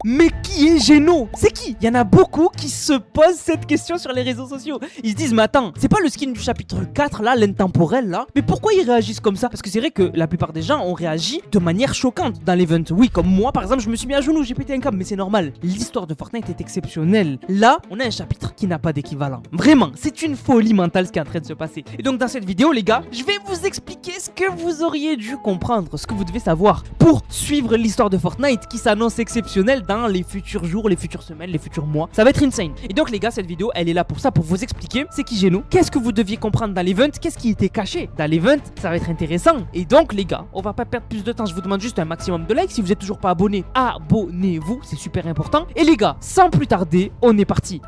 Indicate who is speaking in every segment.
Speaker 1: Mais qui est Geno? C'est qui? Il y en a beaucoup qui se posent cette question sur les réseaux sociaux. Ils se disent, mais attends, c'est pas le skin du chapitre 4 là, l'intemporel là? Mais pourquoi ils réagissent comme ça? Parce que c'est vrai que la plupart des gens ont réagi de manière choquante dans l'event. Oui, comme moi par exemple, je me suis mis à genoux, j'ai pété un câble, mais c'est normal. L'histoire de Fortnite est exceptionnelle. Là, on a un chapitre qui n'a pas d'équivalent. Vraiment, c'est une folie mentale ce qui est en train de se passer. Et donc dans cette vidéo, les gars, je vais vous expliquer ce que vous auriez dû comprendre, ce que vous devez savoir pour suivre l'histoire de Fortnite qui s'annonce exceptionnelle dans les futurs jours, les futures semaines, les futurs mois. Ça va être insane. Et donc les gars, cette vidéo, elle est là pour ça, pour vous expliquer c'est qui Geno, qu'est-ce que vous deviez comprendre dans l'event, qu'est-ce qui était caché dans l'event. Ça va être intéressant. Et donc les gars, on va pas perdre plus de temps, je vous demande juste un maximum de likes. Si vous êtes toujours pas abonné, abonnez-vous, c'est super important. Et les gars, sans plus tarder, on est parti.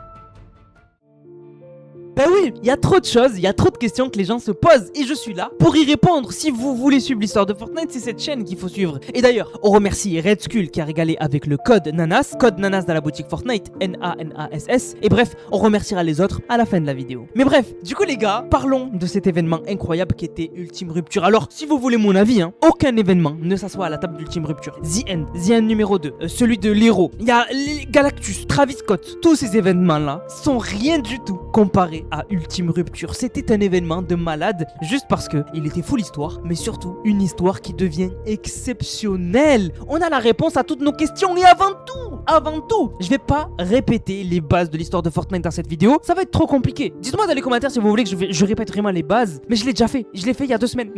Speaker 1: Ben oui, il y a trop de choses, il y a trop de questions que les gens se posent et je suis là pour y répondre. Si vous voulez suivre l'histoire de Fortnite, c'est cette chaîne qu'il faut suivre. Et d'ailleurs, on remercie Red Skull qui a régalé avec le code Nanas dans la boutique Fortnite, N-A-N-A-S-S. Et bref, on remerciera les autres à la fin de la vidéo. Mais bref, du coup les gars, parlons de cet événement incroyable qui était Ultime Rupture. Alors, si vous voulez mon avis, aucun événement ne s'assoit à la table d'Ultime Rupture. The End numéro 2, celui de l'héros, il y a Galactus, Travis Scott. Tous ces événements-là sont rien du tout comparés à Ultime Rupture. C'était un événement de malade juste parce que il était full histoire, mais surtout une histoire qui devient exceptionnelle. On a la réponse à toutes nos questions et avant tout, je vais pas répéter les bases de l'histoire de Fortnite dans cette vidéo, ça va être trop compliqué. Dites-moi dans les commentaires si vous voulez que je répète vraiment les bases, mais je l'ai déjà fait, je l'ai fait il y a 2 semaines.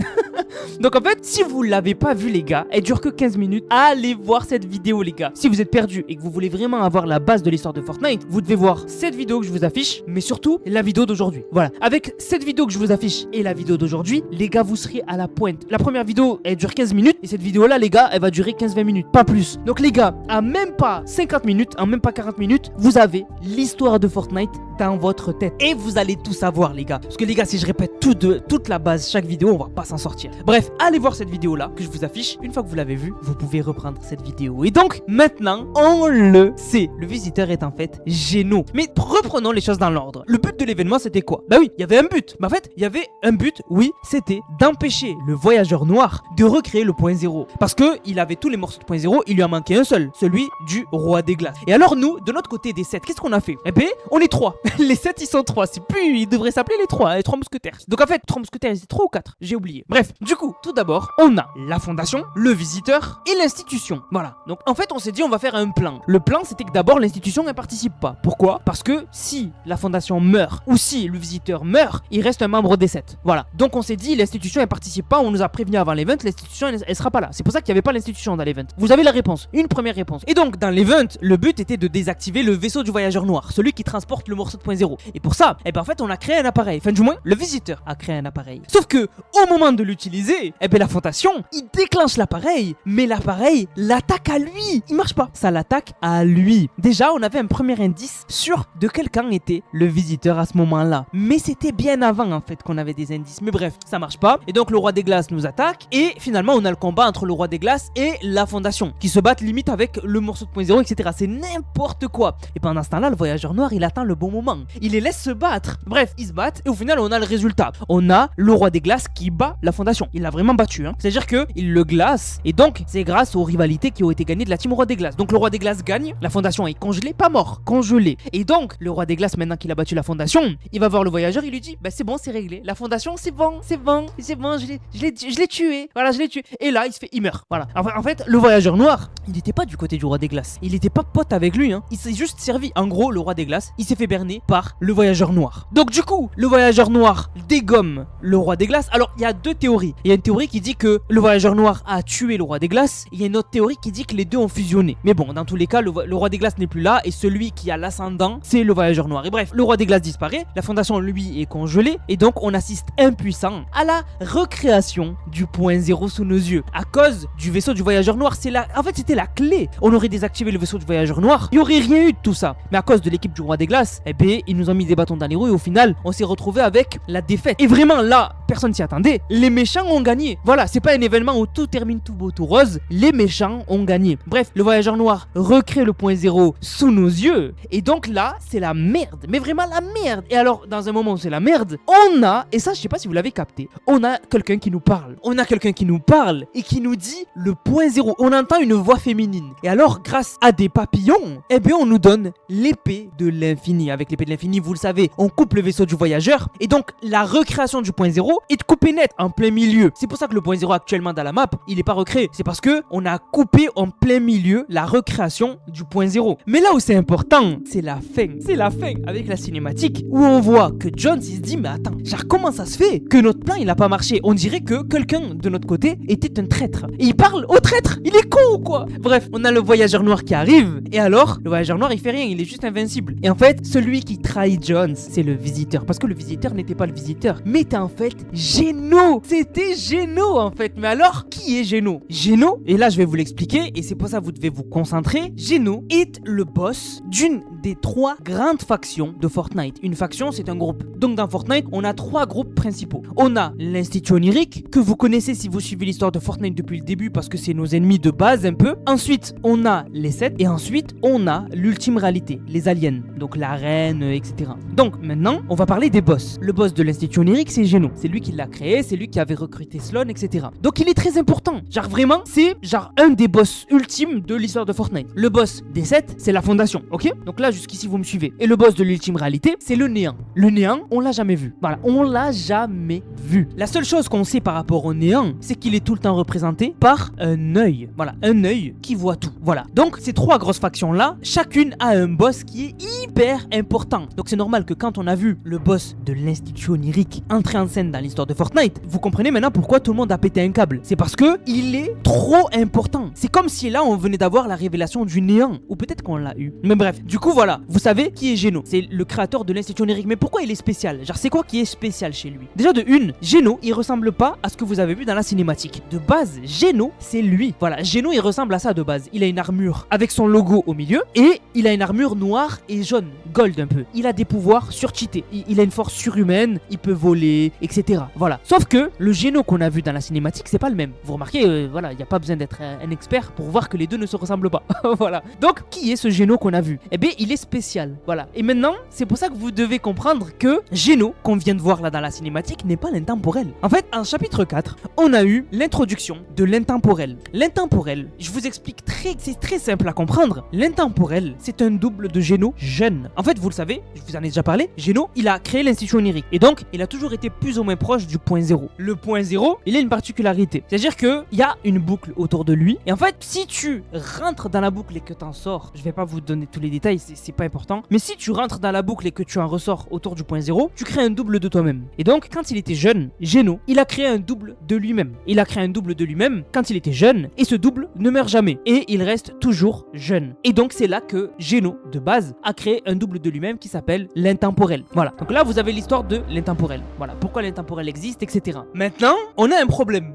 Speaker 1: Donc en fait, si vous l'avez pas vu les gars, elle dure que 15 minutes, allez voir cette vidéo les gars. Si vous êtes perdu et que vous voulez vraiment avoir la base de l'histoire de Fortnite, vous devez voir cette vidéo que je vous affiche, mais surtout la vidéo d'aujourd'hui. Voilà, avec cette vidéo que je vous affiche et la vidéo d'aujourd'hui, les gars, vous serez à la pointe. La première vidéo, elle dure 15 minutes et cette vidéo là les gars, elle va durer 15-20 minutes, pas plus. Donc les gars, à même pas 50 minutes, en même pas 40 minutes, vous avez l'histoire de Fortnite dans votre tête et vous allez tout savoir les gars. Parce que les gars, si je répète toute la base chaque vidéo, on va pas s'en sortir. Bref, allez voir cette vidéo là que je vous affiche. Une fois que vous l'avez vue, vous pouvez reprendre cette vidéo. Et donc maintenant, on le sait, le visiteur est en fait Geno. Mais reprenons les choses dans l'ordre. Le but de l'événement, c'était quoi? Bah oui, il y avait un but. Mais en fait, il y avait un but, oui, c'était d'empêcher le voyageur noir de recréer le point 0. Parce que il avait tous les morceaux de point 0, il lui en manquait un seul, celui du roi des glaces. Et alors nous, de notre côté des 7, qu'est-ce qu'on a fait? Eh ben, on est 3. Les 7 ils sont 3, c'est plus, ils devraient s'appeler les 3 mousquetaires. Donc en fait, 3 mousquetaires, c'est 3 ou 4, j'ai oublié. Bref, du coup, tout d'abord, on a la fondation, le visiteur et l'institution. Voilà. Donc en fait, on s'est dit on va faire un plan. Le plan, c'était que d'abord l'institution ne participe pas. Pourquoi? Parce que si la fondation meurt ou si le visiteur meurt, il reste un membre des 7. Voilà. Donc on s'est dit l'institution elle participe pas, on nous a prévenu avant l'event, l'institution elle sera pas là. C'est pour ça qu'il n'y avait pas l'institution dans l'event. Vous avez la réponse, une première réponse. Et donc dans l'event, le but était de désactiver le vaisseau du voyageur noir, celui qui transporte le morceau de point 0. Et pour ça, en fait on a créé un appareil. Enfin du moins, le visiteur a créé un appareil. Sauf que au moment de l'utiliser, la fondation, il déclenche l'appareil, mais l'appareil l'attaque à lui. Il marche pas. Ça l'attaque à lui. Déjà, on avait un premier indice sur de quel camp était le visiteur à ce moment-là. Mais c'était bien avant en fait qu'on avait des indices. Mais bref, ça marche pas. Et donc le roi des glaces nous attaque. Et finalement, on a le combat entre le roi des glaces et la fondation qui se battent limite avec le morceau de point 0, etc. C'est n'importe quoi. Et pendant ce temps-là, le voyageur noir, il attend le bon moment. Il les laisse se battre. Bref, ils se battent et au final, on a le résultat. On a le roi des glaces qui bat la fondation. Il l'a vraiment battu. C'est-à-dire qu'il le glace. Et donc, c'est grâce aux rivalités qui ont été gagnées de la team roi des glaces. Donc le roi des glaces gagne. La fondation est congelée, pas mort, congelée. Et donc, le roi des glaces, maintenant qu'il a battu la fondation, il va voir le voyageur, il lui dit, bah c'est bon, c'est réglé. La fondation, c'est bon, je l'ai tué. Voilà, je l'ai tué. Et là, il meurt. Voilà. En fait, le voyageur noir, il n'était pas du côté du roi des glaces. Il n'était pas pote avec lui. Il s'est juste servi. En gros, le roi des glaces, il s'est fait berner par le voyageur noir. Donc du coup, le voyageur noir dégomme le roi des glaces. Alors, il y a 2 théories. Il y a une théorie qui dit que le voyageur noir a tué le roi des glaces. Il y a une autre théorie qui dit que les deux ont fusionné. Mais bon, dans tous les cas, le roi des glaces n'est plus là et celui qui a l'ascendant, c'est le voyageur noir. Et bref, le roi des glaces disparaît, la fondation lui est congelée et donc on assiste impuissant à la recréation du point 0 sous nos yeux à cause du vaisseau du voyageur noir. En fait, c'était la clé. On aurait désactivé le vaisseau du voyageur noir, il n'y aurait rien eu de tout ça. Mais à cause de l'équipe du roi des glaces, ben ils nous ont mis des bâtons dans les roues et au final on s'est retrouvé avec la défaite. Et vraiment là, personne s'y attendait, les méchants ont gagné. Voilà, c'est pas un événement où tout termine tout beau tout rose, les méchants ont gagné. Bref, le voyageur noir recrée le point zéro sous nos yeux et donc là c'est la merde, mais vraiment la merde. Et alors dans un moment où c'est la merde, on a, et ça je sais pas si vous l'avez capté, on a quelqu'un qui nous parle. On a quelqu'un qui nous parle et qui nous dit le point zéro. On entend une voix féminine. Et alors grâce à des papillons, eh bien on nous donne l'épée de l'infini. Avec l'épée de l'infini, vous le savez, on coupe le vaisseau du voyageur et donc la recréation du point zéro est coupée net en plein milieu. C'est pour ça que le point zéro actuellement dans la map, il est pas recréé. C'est parce que on a coupé en plein milieu la recréation du point zéro. Mais là où c'est important, c'est la fin. C'est la fin avec la cinématique où on voit que Jones il se dit mais attends, genre comment ça se fait que notre plan il a pas marché? On dirait que quelqu'un de notre côté était un traître. Et il parle au traître. Il est con ou quoi? Bref, on a le voyageur noir qui arrive et alors le voyageur noir il fait rien, il est juste invincible. Et en fait, celui qui trahit Jones, c'est le visiteur parce que le visiteur n'était pas le visiteur, mais était en fait Geno. C'était Geno en fait. Mais alors, qui est Geno? Geno, et là je vais vous l'expliquer et c'est pour ça que vous devez vous concentrer. Geno est le boss d'une des 3 grandes factions de Fortnite. Une faction, c'est un groupe. Donc dans Fortnite, on a 3 groupes principaux. On a l'Institut Onirique, que vous connaissez si vous suivez l'histoire de Fortnite depuis le début parce que c'est nos ennemis de base un peu. Ensuite, on a les 7 et ensuite, on a l'ultime réalité, les aliens. Donc la reine, etc. Donc maintenant, on va parler des boss. Le boss de l'Institut Onirique, c'est Geno. C'est lui qui l'a créé, c'est lui qui avait recruté Sloan, etc. Donc il est très important. Genre vraiment, c'est genre un des boss ultimes de l'histoire de Fortnite. Le boss des 7, c'est la fondation, ok? Donc là, jusqu'ici, vous me suivez. Et le boss de l'ultime réalité, c'est le néant. Le néant, on l'a jamais vu. Voilà, on l'a jamais vu. La seule chose qu'on sait par rapport au néant, c'est qu'il est tout le temps représenté par un œil. Voilà, un œil qui voit tout. Voilà. Donc ces 3 grosses factions-là, chacune a un boss qui est hyper important. Donc c'est normal que quand on a vu le boss de l'Institut Onirique entrer en scène dans l'histoire de Fortnite, vous comprenez maintenant pourquoi tout le monde a pété un câble. C'est parce que il est trop important. C'est comme si là on venait d'avoir la révélation du néant. Ou peut-être qu'on l'a eu. Mais bref, du coup voilà, vous savez qui est Geno. C'est le créateur de l'Institut Onirique. Mais pourquoi il est spécial? Genre c'est quoi qui est spécial chez lui? Déjà de une, Geno, il ressemble pas à ce que vous avez vu dans la cinématique. De base, Geno, c'est lui. Voilà, Geno, il ressemble à ça de base. Il a une armure avec son logo au milieu et il a une armure noire et jaune, gold un peu. Il a des pouvoirs surcheatés. Il a une force surhumaine, il peut voler, etc. Voilà. Sauf que le Geno qu'on a vu dans la cinématique, c'est pas le même. Vous remarquez, voilà, il n'y a pas besoin d'être un expert pour voir que les deux ne se ressemblent pas. Voilà. Donc, qui est ce Geno qu'on a vu? Eh bien, il est spécial. Voilà. Et maintenant, c'est pour ça que vous devez comprendre que Geno, qu'on vient de voir là dans la cinématique, n'est pas l'intemporel. En fait, en chapitre 4, on a eu l'introduction de l'intemporel. L'intemporel, je vous explique c'est très simple à comprendre. L'intemporel, c'est un double de Geno jeune. En fait, vous le savez, je vous en ai déjà parlé, Geno, il a créé l'Institut Onirique. Et donc, il a toujours été plus ou moins proche du point zéro. Le point zéro, il a une particularité. C'est-à-dire qu'il y a une boucle autour de lui. Et en fait, si tu rentres dans la boucle et que t'en sors, je vais pas vous donner tous les détails, c'est pas important. Mais si tu rentres dans la boucle et que tu en ressors autour du point zéro, tu crées un double de toi-même. Et donc, quand il était jeune, Geno, il a créé un double de lui-même. Il a créé un double de lui-même quand il était jeune. Et ce double ne meurt jamais. Et il reste toujours jeune. Et donc, c'est là que Geno, de base, a créé un double de lui-même qui s'appelle l'intemporel. Voilà. Donc là, vous avez l'histoire de l'intemporel. Voilà. Pourquoi l'intemporel existe, etc. Maintenant, on a un problème.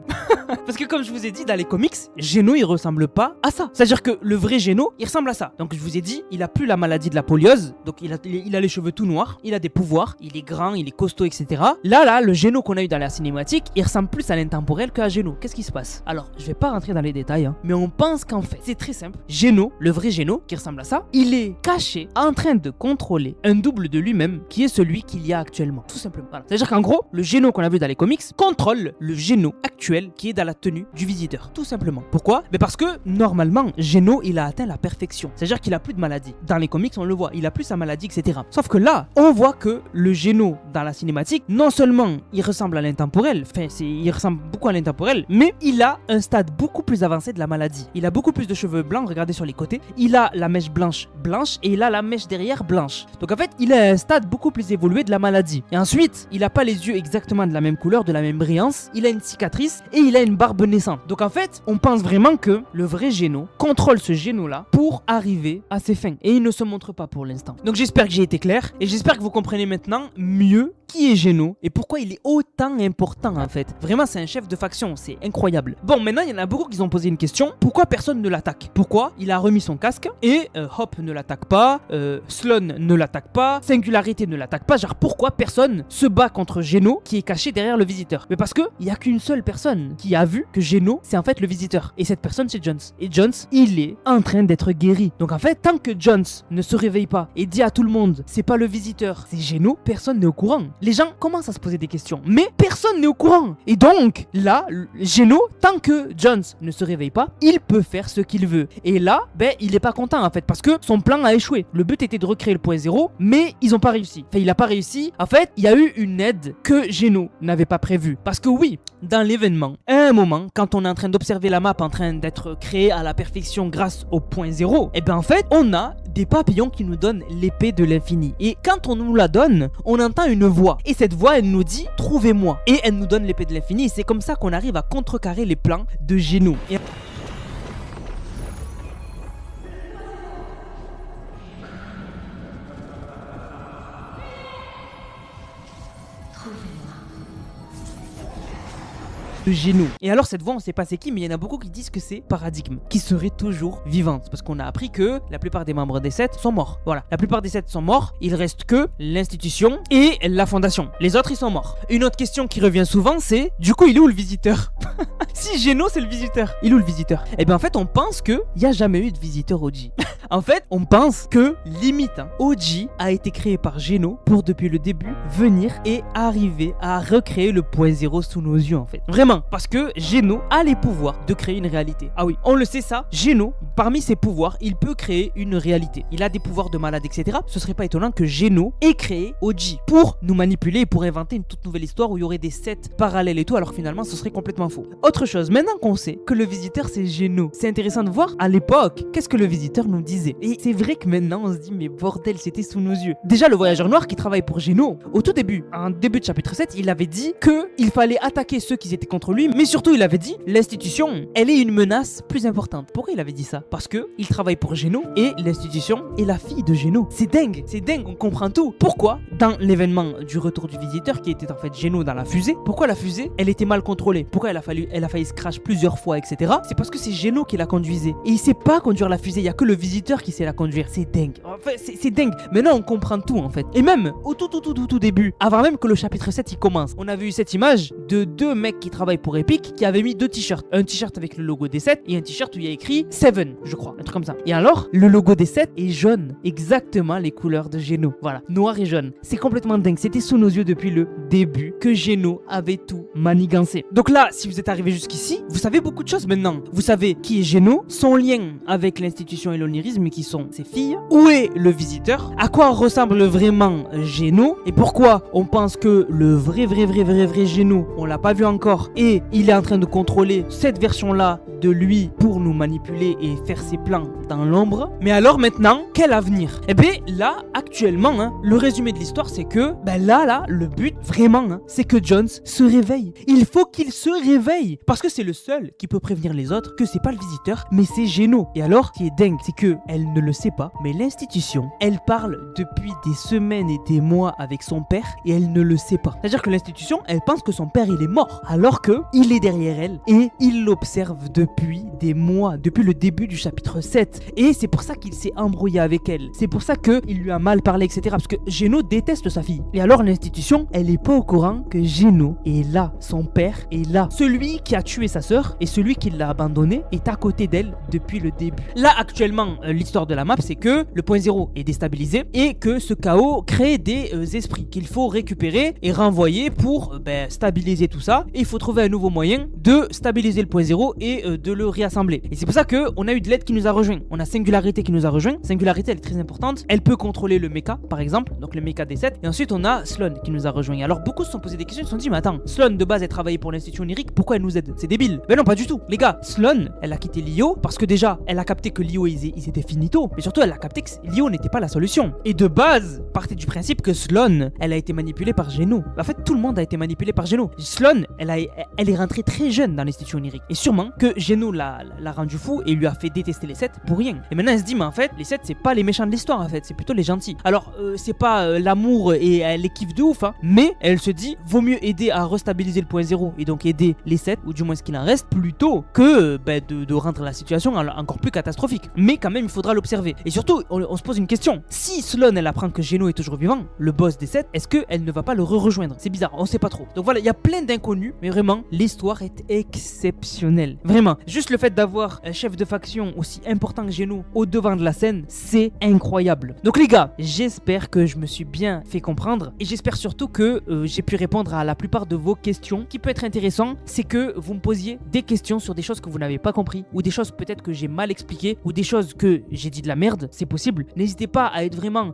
Speaker 1: Parce que comme je vous ai dit, dans les comics, Geno, il ressemble pas à ça. C'est-à-dire que le vrai Geno, il ressemble à ça. Donc je vous ai dit, il a plus la maladie de la poliose. Donc il a les cheveux tout noirs. Il a des pouvoirs. Il est grand, il est costaud, etc. Là, le Geno qu'on a eu dans la cinématique, il ressemble plus à l'intemporel qu'à Geno. Qu'est-ce qui se passe? Alors, je vais pas rentrer dans les détails, hein, mais on pense qu'en fait, c'est très simple. Geno, le vrai Geno, qui ressemble à ça, il est caché en train de contrôler un double de lui-même qui est celui qu'il y a actuellement. Tout simplement. Voilà. C'est-à-dire qu'en gros, le Geno qu'on a vu dans les comics contrôle le Geno actuel qui est dans la tenue du visiteur. Tout simplement. Pourquoi? Mais parce que normalement, Geno, il a atteint la perfection. C'est-à-dire qu'il a plus de maladie. Dans les comics, on le voit, il a plus sa maladie, etc. Sauf que là, on voit que le Geno dans la cinématique, non seulement il ressemble à l'intemporel, il ressemble beaucoup à l'intemporel, mais il a un stade beaucoup plus avancé de la maladie. Il a beaucoup plus de cheveux blancs, regardez sur les côtés. Il a la mèche blanche et il a la mèche derrière blanche. Donc en fait, il a un stade beaucoup plus évolué de la maladie. Et ensuite, il a pas les yeux exactement de la même couleur, de la même brillance. Il a une cicatrice et il a une barbe naissante. Donc en fait, on pense vraiment que le vrai Geno contrôle ce Geno là pour arriver à ses fins. Et il ne se montre pas pour l'instant. Donc j'espère que j'ai été clair et j'espère que vous comprenez maintenant mieux qui est Geno et pourquoi il est autant important en fait. Vraiment, c'est un chef de faction, c'est incroyable. Bon, maintenant il y en a beaucoup qui ont posé une question. Pourquoi personne ne l'attaque? Pourquoi il a remis son casque et Hop ne l'attaque pas, Sloan ne l'attaque pas, Singularité ne l'attaque pas. Genre pourquoi personne se bat contre Geno qui est caché derrière le visiteur? Mais parce que il y a qu'une seule personne qui a vu que Geno c'est en fait le visiteur et cette personne c'est Jones. Et Jones, il est en train d'être guéri. Donc en fait, tant que Jones ne se réveille pas et dit à tout le monde c'est pas le visiteur, c'est Geno, personne n'est au courant. Les gens commencent à se poser des questions, mais personne n'est au courant. Et donc là, Geno, tant que Jones ne se réveille pas, il peut faire ce qu'il veut. Et là, il est pas content en fait parce que son plan a échoué. Le but était de recréer le point zéro, mais ils ont pas réussi. Enfin, il a pas réussi. En fait, il y a eu une aide que Geno n'avait pas prévue. Parce que oui, dans l'événement, à un moment, quand on est en train d'observer la map en train d'être créée à la perfection grâce au point zéro, en fait, on a des papillons qui nous donnent l'épée de l'infini. Et quand on nous la donne, on entend une voix. Et cette voix, elle nous dit « Trouvez-moi ». Et elle nous donne l'épée de l'infini. Et c'est comme ça qu'on arrive à contrecarrer les plans de Geno. Et... Geno. Et alors cette voix on sait pas c'est qui, mais il y en a beaucoup qui disent que c'est Paradigme qui serait toujours vivante parce qu'on a appris que la plupart des membres des 7 sont morts. Voilà, la plupart des 7 sont morts, il reste que l'institution et la fondation. Les autres ils sont morts. Une autre question qui revient souvent c'est du coup il est où le visiteur? Si Geno c'est le visiteur, il est où le visiteur? En fait on pense que il y a jamais eu de visiteur OG. En fait on pense que limite OG a été créé par Geno pour depuis le début venir et arriver à recréer le point zéro sous nos yeux en fait. Vraiment. Parce que Geno a les pouvoirs de créer une réalité. Ah oui, on le sait ça, Geno, parmi ses pouvoirs, il peut créer une réalité. Il a des pouvoirs de malade, etc. Ce serait pas étonnant que Geno ait créé OG pour nous manipuler et pour inventer une toute nouvelle histoire où il y aurait des sets parallèles et tout, alors que finalement ce serait complètement faux. Autre chose, maintenant qu'on sait que le visiteur c'est Geno, c'est intéressant de voir à l'époque qu'est-ce que le visiteur nous disait. Et c'est vrai que maintenant on se dit mais bordel, c'était sous nos yeux. Déjà le voyageur noir qui travaille pour Geno, au tout début, en début de chapitre 7, il avait dit qu'il fallait attaquer ceux qui étaient contre lui, mais surtout il avait dit l'institution, elle est une menace plus importante. Pourquoi il avait dit ça? Parce que il travaille pour Geno et l'institution est la fille de Geno. C'est dingue, on comprend tout. Pourquoi dans l'événement du retour du visiteur qui était en fait Geno dans la fusée, pourquoi la fusée elle était mal contrôlée? Pourquoi elle a failli se crash plusieurs fois, etc. C'est parce que c'est Geno qui la conduisait et il sait pas conduire la fusée, il y a que le visiteur qui sait la conduire. C'est dingue. En fait, c'est dingue. Maintenant on comprend tout en fait. Et même au tout début, avant même que le chapitre 7 il commence, on avait eu cette image de deux mecs qui travaillent pour Epic qui avaient mis deux t-shirts. Un t-shirt avec le logo des 7 et un t-shirt où il y a écrit 7, je crois. Un truc comme ça. Et alors, le logo des 7 est jaune. Exactement les couleurs de Geno. Voilà, noir et jaune. C'est complètement dingue. C'était sous nos yeux depuis le début que Geno avait tout manigancé. Donc là, si vous êtes arrivé jusqu'ici, vous savez beaucoup de choses maintenant. Vous savez qui est Geno, son lien avec l'institution et l'onirisme qui sont ses filles, où est le visiteur, à quoi ressemble vraiment Geno et pourquoi on pense que le vrai Geno, on l'a pas vu encore et il est en train de contrôler cette version-là de lui pour nous manipuler et faire ses plans dans l'ombre. Mais alors maintenant, quel avenir? Là, actuellement, le résumé de l'histoire, c'est que, là, le but, vraiment, c'est que Jones se réveille. Il faut qu'il se réveille. Parce que c'est le seul qui peut prévenir les autres que c'est pas le visiteur, mais c'est Geno. Et alors, ce qui est dingue, c'est que elle ne le sait pas, mais l'institution, elle parle depuis des semaines et des mois avec son père et elle ne le sait pas. C'est-à-dire que l'institution, elle pense que son père, il est mort. Alors que il est derrière elle et il l'observe depuis des mois, depuis le début du chapitre 7. Et c'est pour ça qu'il s'est embrouillé avec elle. C'est pour ça qu'il lui a mal parlé, etc. Parce que Geno déteste sa fille. Et alors l'institution, elle est pas au courant que Geno est là. Son père est là. Celui qui a tué sa sœur et celui qui l'a abandonné est à côté d'elle depuis le début. Là, actuellement, l'histoire de la map, c'est que le point zéro est déstabilisé et que ce chaos crée des esprits qu'il faut récupérer et renvoyer pour stabiliser tout ça. Et il faut trouver un nouveau moyen de stabiliser le point zéro et de le réassembler. Et c'est pour ça qu'on a eu de l'aide qui nous a rejoint. On a Singularité qui nous a rejoint. Singularité, elle est très importante. Elle peut contrôler le mecha, par exemple, donc le mecha des 7. Et ensuite, on a Sloan qui nous a rejoint. Alors, beaucoup se sont posé des questions. Ils se sont dit, mais attends, Sloan de base, elle travaillait pour l'institution onirique. Pourquoi elle nous aide? C'est débile. Ben non, pas du tout. Les gars, Sloan, elle a quitté Lio parce que déjà, elle a capté que Lio, ils étaient finito. Mais surtout, elle a capté que Lio n'était pas la solution. Et de base, partait du principe que Sloan, elle a été manipulée par Geno. En fait, tout le monde a été manipulé par Geno. Sloan, elle est rentrée très jeune dans l'Institut onirique. Et sûrement que Geno l'a rendu fou et lui a fait détester les 7 pour rien. Et maintenant elle se dit mais en fait les 7 c'est pas les méchants de l'histoire en fait, c'est plutôt les gentils. Alors c'est pas l'amour et elle les kiffe de ouf hein, mais elle se dit vaut mieux aider à restabiliser le point zéro et donc aider les 7 ou du moins ce qu'il en reste plutôt que de rendre la situation encore plus catastrophique. Mais quand même il faudra l'observer. Et surtout on se pose une question, si Sloane elle apprend que Geno est toujours vivant, le boss des 7, est-ce qu'elle ne va pas le rejoindre? C'est bizarre, on sait pas trop. Donc voilà, il y a plein d'inconnus, mais vraiment l'histoire est exceptionnelle. Vraiment, juste le fait d'avoir un chef de faction aussi important que Geno au devant de la scène, c'est incroyable. Donc les gars, j'espère que je me suis bien fait comprendre et j'espère surtout que j'ai pu répondre à la plupart de vos questions. Ce qui peut être intéressant, c'est que vous me posiez des questions sur des choses que vous n'avez pas compris ou des choses peut-être que j'ai mal expliquées ou des choses que j'ai dit de la merde, c'est possible. N'hésitez pas à être vraiment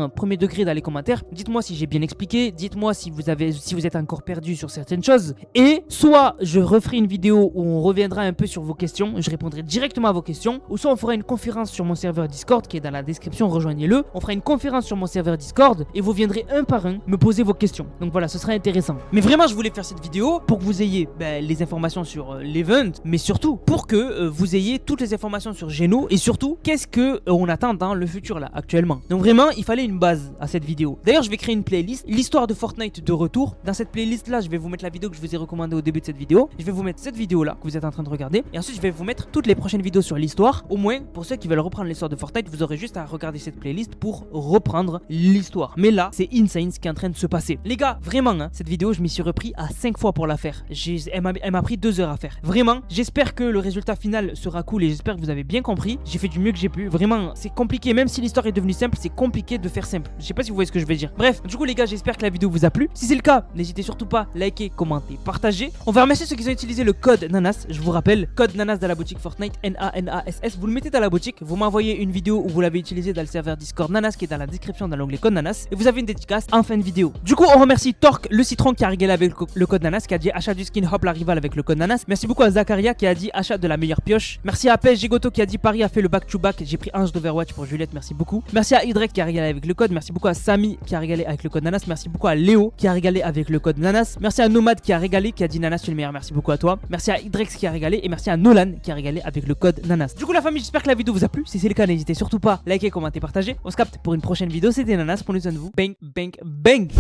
Speaker 1: premier degré dans les commentaires. Dites-moi si j'ai bien expliqué, dites-moi si vous êtes encore perdu sur certaines choses et soit je referai une vidéo où on reviendra un peu sur vos questions, je répondrai directement à vos questions, ou soit on fera une conférence sur mon serveur Discord qui est dans la description, rejoignez-le. On fera une conférence sur mon serveur Discord et vous viendrez un par un me poser vos questions. Donc voilà, ce sera intéressant. Mais vraiment, je voulais faire cette vidéo pour que vous ayez les informations sur l'event, mais surtout pour que vous ayez toutes les informations sur Geno et surtout qu'est-ce que on attend dans le futur là actuellement. Donc vraiment, il fallait une base à cette vidéo. D'ailleurs, je vais créer une playlist, l'histoire de Fortnite de retour. Dans cette playlist là, je vais vous mettre la vidéo que je vous ai recommandée au début de cette vidéo. Je vais vous mettre cette vidéo là que vous êtes en train de regarder et ensuite je vais vous mettre toutes les prochaines vidéos sur l'histoire. Au moins, pour ceux qui veulent reprendre l'histoire de Fortnite, vous aurez juste à regarder cette playlist pour reprendre l'histoire. Mais là, c'est insane ce qui est en train de se passer. Les gars, vraiment, hein, cette vidéo, je m'y suis repris à 5 fois pour la faire. Elle m'a pris 2 heures à faire. Vraiment, j'espère que le résultat final sera cool et j'espère que vous avez bien compris. J'ai fait du mieux que j'ai pu. Vraiment, c'est compliqué. Même si l'histoire est devenue simple, c'est compliqué de faire simple. Je sais pas si vous voyez ce que je veux dire. Bref, du coup, les gars, j'espère que la vidéo vous a plu. Si c'est le cas, n'hésitez surtout pas à liker, commenter, partager. On va remercier ceux qui ont utilisé le code NANAS. Je vous rappelle, code NANAS dans la boutique Fortnite, NANASS. Vous le mettez dans la boutique, vous m'envoyez une vidéo où vous l'avez utilisé dans le serveur Discord NANAS qui est dans la description dans l'onglet code NANAS et vous avez une dédicace en fin de vidéo. Du coup, on remercie Torque le citron qui a régalé avec le code NANAS, qui a dit achat du skin Hop la rival avec le code NANAS. Merci beaucoup à Zakaria qui a dit achat de la meilleure pioche. Merci à PSG Goto qui a dit Paris a fait le back to back. J'ai pris Ange d'Overwatch pour Juliette, merci beaucoup. Merci à Hydrek qui a régalé avec le code. Merci beaucoup à Samy qui a régalé avec le code NANAS. Merci beaucoup à Léo qui a régalé avec le code NANAS. Merci à Nomad qui a régalé, qui a dit NANAS tu es le meilleur. Merci beaucoup à toi. Merci à Hydrex qui a régalé et merci à Nolan qui a régalé avec le code NANAS. Du coup la famille, j'espère que la vidéo vous a plu. Si c'est le cas, n'hésitez surtout pas à liker, commenter, partager. On se capte pour une prochaine vidéo. C'était NANAS, prenez soin de vous. Bang, bang, bang.